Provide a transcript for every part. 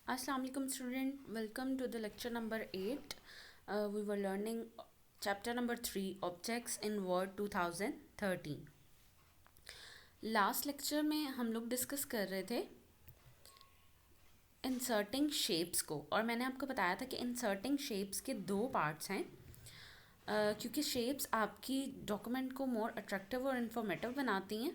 Assalamu alaikum student, welcome to the lecture number 8. We were learning chapter number 3 objects in Word 2013. Last lecture में हम लोग discuss कर रहे थे inserting shapes को, और मैंने आपको बताया था कि इंसर्टिंग शेप्स के दो पार्ट्स हैं। क्योंकि शेप्स आपकी डॉक्यूमेंट को मोर अट्रैक्टिव और इन्फॉर्मेटिव बनाती हैं,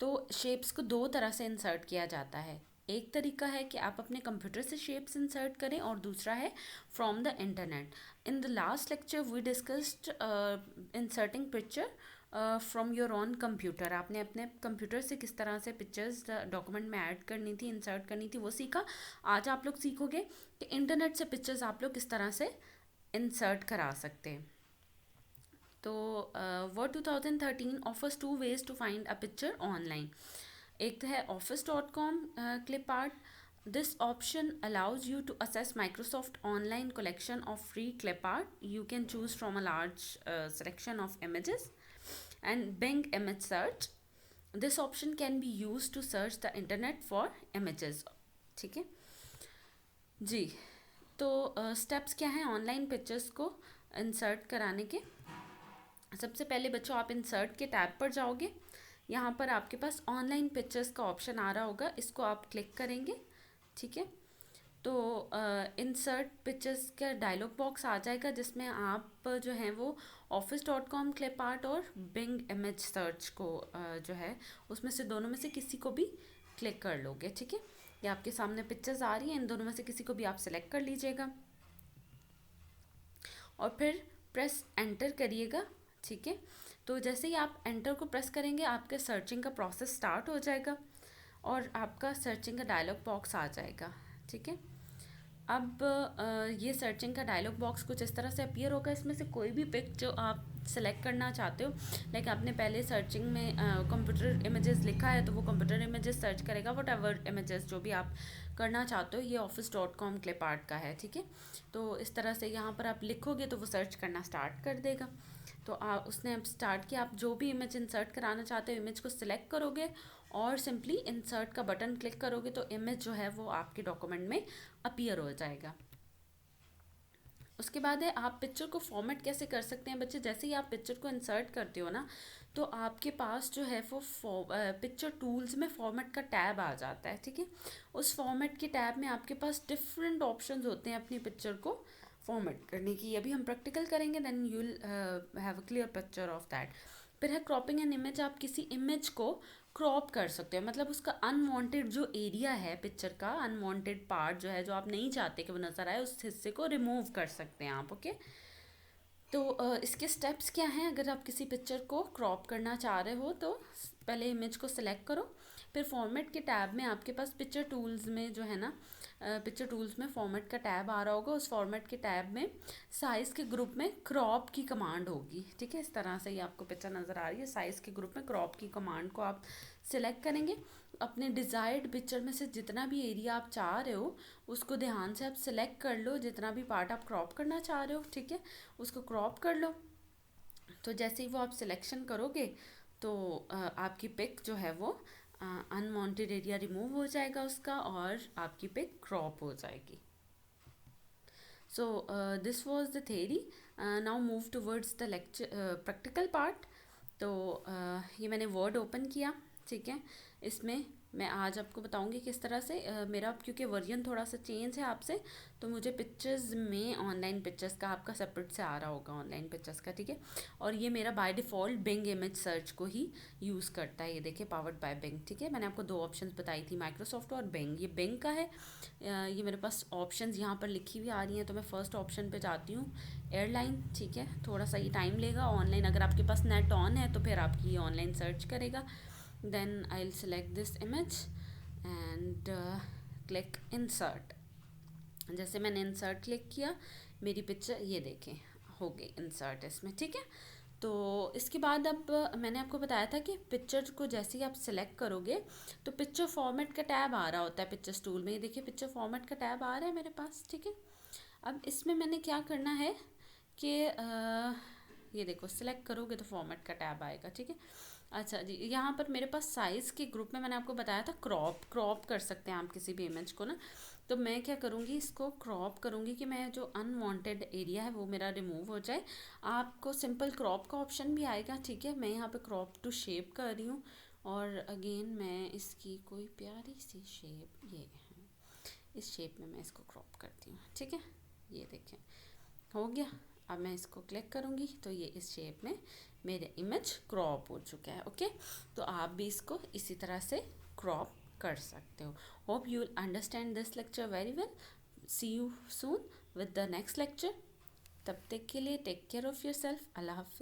तो शेप्स को दो तरह से इंसर्ट किया जाता है। एक तरीका है कि आप अपने कंप्यूटर से शेप्स इंसर्ट करें, और दूसरा है from the internet. In the last lecture we discussed inserting picture from your own computer. आपने अपने कंप्यूटर से किस तरह से पिक्चर्स डॉक्यूमेंट में ऐड करनी थी, इंसर्ट करनी थी, वो सीखा। आज आप लोग सीखोगे कि इंटरनेट से पिक्चर्स आप लोग किस तरह से इंसर्ट करा सकते हैं। तो Word 2013 offers two ways to find a picture online. एक तो है office.com clip art. This option allows you to access Microsoft online collection of free clip art. You can choose from a large selection of images. And Bing image search. This option can be used to search the internet for images. ठीक है जी। तो steps क्या हैं online pictures को insert कराने के। सबसे पहले बच्चों, आप इंसर्ट के टैब पर जाओगे। यहाँ पर आपके पास ऑनलाइन पिक्चर्स का ऑप्शन आ रहा होगा, इसको आप क्लिक करेंगे। ठीक है, तो इंसर्ट पिक्चर्स का डायलॉग बॉक्स आ जाएगा, जिसमें आप जो है वो office.com क्लिप आर्ट और बिंग इमेज सर्च को जो है उसमें से दोनों में से किसी को भी क्लिक कर लोगे। ठीक है, ये आपके सामने पिक्चर्स आ रही हैं, इन दोनों में से किसी को भी आप सिलेक्ट कर लीजिएगा और फिर प्रेस एंटर करिएगा। ठीक है, तो जैसे ही आप एंटर को प्रेस करेंगे, आपके सर्चिंग का प्रोसेस स्टार्ट हो जाएगा और आपका सर्चिंग का डायलॉग बॉक्स आ जाएगा। ठीक है, अब ये सर्चिंग का डायलॉग बॉक्स कुछ इस तरह से अपीयर होगा। इसमें से कोई भी पिक जो आप सेलेक्ट करना चाहते हो, लाइक आपने पहले सर्चिंग में कंप्यूटर इमेजेस लिखा है, तो वो कंप्यूटर इमेजेस सर्च करेगा। वट एवर इमेजेस जो भी आप करना चाहते हो, ये office.com क्लिप आर्ट का है। ठीक है, तो इस तरह से यहाँ पर आप लिखोगे तो वो सर्च करना स्टार्ट कर देगा। तो उसने अब स्टार्ट किया। आप जो भी इमेज इंसर्ट कराना चाहते हो, इमेज को सिलेक्ट करोगे और सिंपली इंसर्ट का बटन क्लिक करोगे, तो इमेज जो है वो आपके डॉक्यूमेंट में अपीयर हो जाएगा। उसके बाद है आप पिक्चर को फॉर्मेट कैसे कर सकते हैं बच्चे। जैसे ही आप पिक्चर को इंसर्ट करते हो ना, तो आपके पास जो है वो पिक्चर टूल्स में फॉर्मेट का टैब आ जाता है। ठीक है, उस फॉर्मेट के टैब में आपके पास डिफरेंट ऑप्शंस होते हैं अपनी पिक्चर को फॉर्मेट करने की। अभी हम प्रैक्टिकल करेंगे, then you will have a clear picture of that. फिर है क्रॉपिंग एन इमेज। आप किसी इमेज को क्रॉप कर सकते हो, मतलब उसका अनवांटेड जो एरिया है पिक्चर का, अनवांटेड पार्ट जो है, जो आप नहीं चाहते कि वो नज़र आए, उस हिस्से को रिमूव कर सकते हैं आप। ओके, तो इसके स्टेप्स क्या हैं। अगर आप किसी पिक्चर को क्रॉप करना चाह रहे हो, तो पहले इमेज को सिलेक्ट करो, फिर फॉर्मेट के टैब में आपके पास पिक्चर टूल्स में जो है ना, पिक्चर टूल्स में फॉर्मेट का टैब आ रहा होगा। उस फॉर्मेट के टैब में साइज़ के ग्रुप में क्रॉप की कमांड होगी। ठीक है, इस तरह से ही आपको पिक्चर नज़र आ रही है। साइज़ के ग्रुप में क्रॉप की कमांड को आप सिलेक्ट करेंगे। अपने डिज़ायर्ड पिक्चर में से जितना भी एरिया आप चाह रहे हो, उसको ध्यान से आप सिलेक्ट कर लो। जितना भी पार्ट आप क्रॉप करना चाह रहे हो, ठीक है, उसको क्रॉप कर लो। तो जैसे ही वो आप सिलेक्शन करोगे, तो आपकी पिक जो है वो अनवांटेड एरिया रिमूव हो जाएगा उसका, और आपकी पिक क्रॉप हो जाएगी। So this was the theory. Now move towards the lecture practical part. तो ये मैंने वर्ड ओपन किया। ठीक है, इसमें मैं आज आपको बताऊंगी किस तरह से मेरा, क्योंकि वर्जन थोड़ा सा चेंज है आपसे, तो मुझे पिक्चर्स में ऑनलाइन पिक्चर्स का आपका सेपरेट से आ रहा होगा ऑनलाइन पिक्चर्स का। ठीक है, और ये मेरा by default Bing image search को ही यूज़ करता है। ये देखिए, पावर्ड बाय बिंग। ठीक है, मैंने आपको दो ऑप्शंस बताई थी, माइक्रोसॉफ्ट और बिंग। ये बिंग का है। ये मेरे पास ऑप्शंस यहाँ पर लिखी हुई आ रही हैं, तो मैं फर्स्ट ऑप्शन पे जाती हूँ, एयरलाइन। ठीक है, थोड़ा सा ये टाइम लेगा ऑनलाइन। अगर आपके पास नेट ऑन है तो फिर आपकी ऑनलाइन सर्च करेगा। Then I will select this image and click insert. जैसे मैंने इंसर्ट क्लिक किया, मेरी पिक्चर ये देखें हो गई इंसर्ट इसमें। ठीक है, तो इसके बाद अब मैंने आपको बताया था कि पिक्चर को जैसे ही आप सिलेक्ट करोगे, तो पिक्चर फॉर्मेट का टैब आ रहा होता है पिक्चर्स टूल में। ये देखिए, पिक्चर फॉर्मेट का टैब आ रहा है मेरे पास। ठीक है, अब इसमें मैंने क्या करना है कि ये देखो, सिलेक्ट करोगे तो फॉर्मेट का टैब आएगा। ठीक है, अच्छा जी, यहाँ पर मेरे पास साइज़ के ग्रुप में मैंने आपको बताया था क्रॉप क्रॉप कर सकते हैं आप किसी भी इमेज को ना। तो मैं क्या करूँगी, इसको क्रॉप करूँगी कि मैं जो अनवांटेड एरिया है वो मेरा रिमूव हो जाए। आपको सिंपल क्रॉप का ऑप्शन भी आएगा, ठीक है। मैं यहाँ पे क्रॉप टू शेप कर रही हूँ और अगेन मैं इसकी कोई प्यारी सी शेप, ये है, इस शेप में मैं इसको क्रॉप करती हूँ, ठीक है। ये देखें, हो गया। अब मैं इसको क्लिक करूँगी तो ये इस शेप में मेरे इमेज क्रॉप हो चुका है, ओके। तो आप भी इसको इसी तरह से क्रॉप कर सकते हो। Hope you will understand this lecture very well. See you soon with the next lecture. तब तक के लिए take care of yourself. अल्लाह हाफिज़।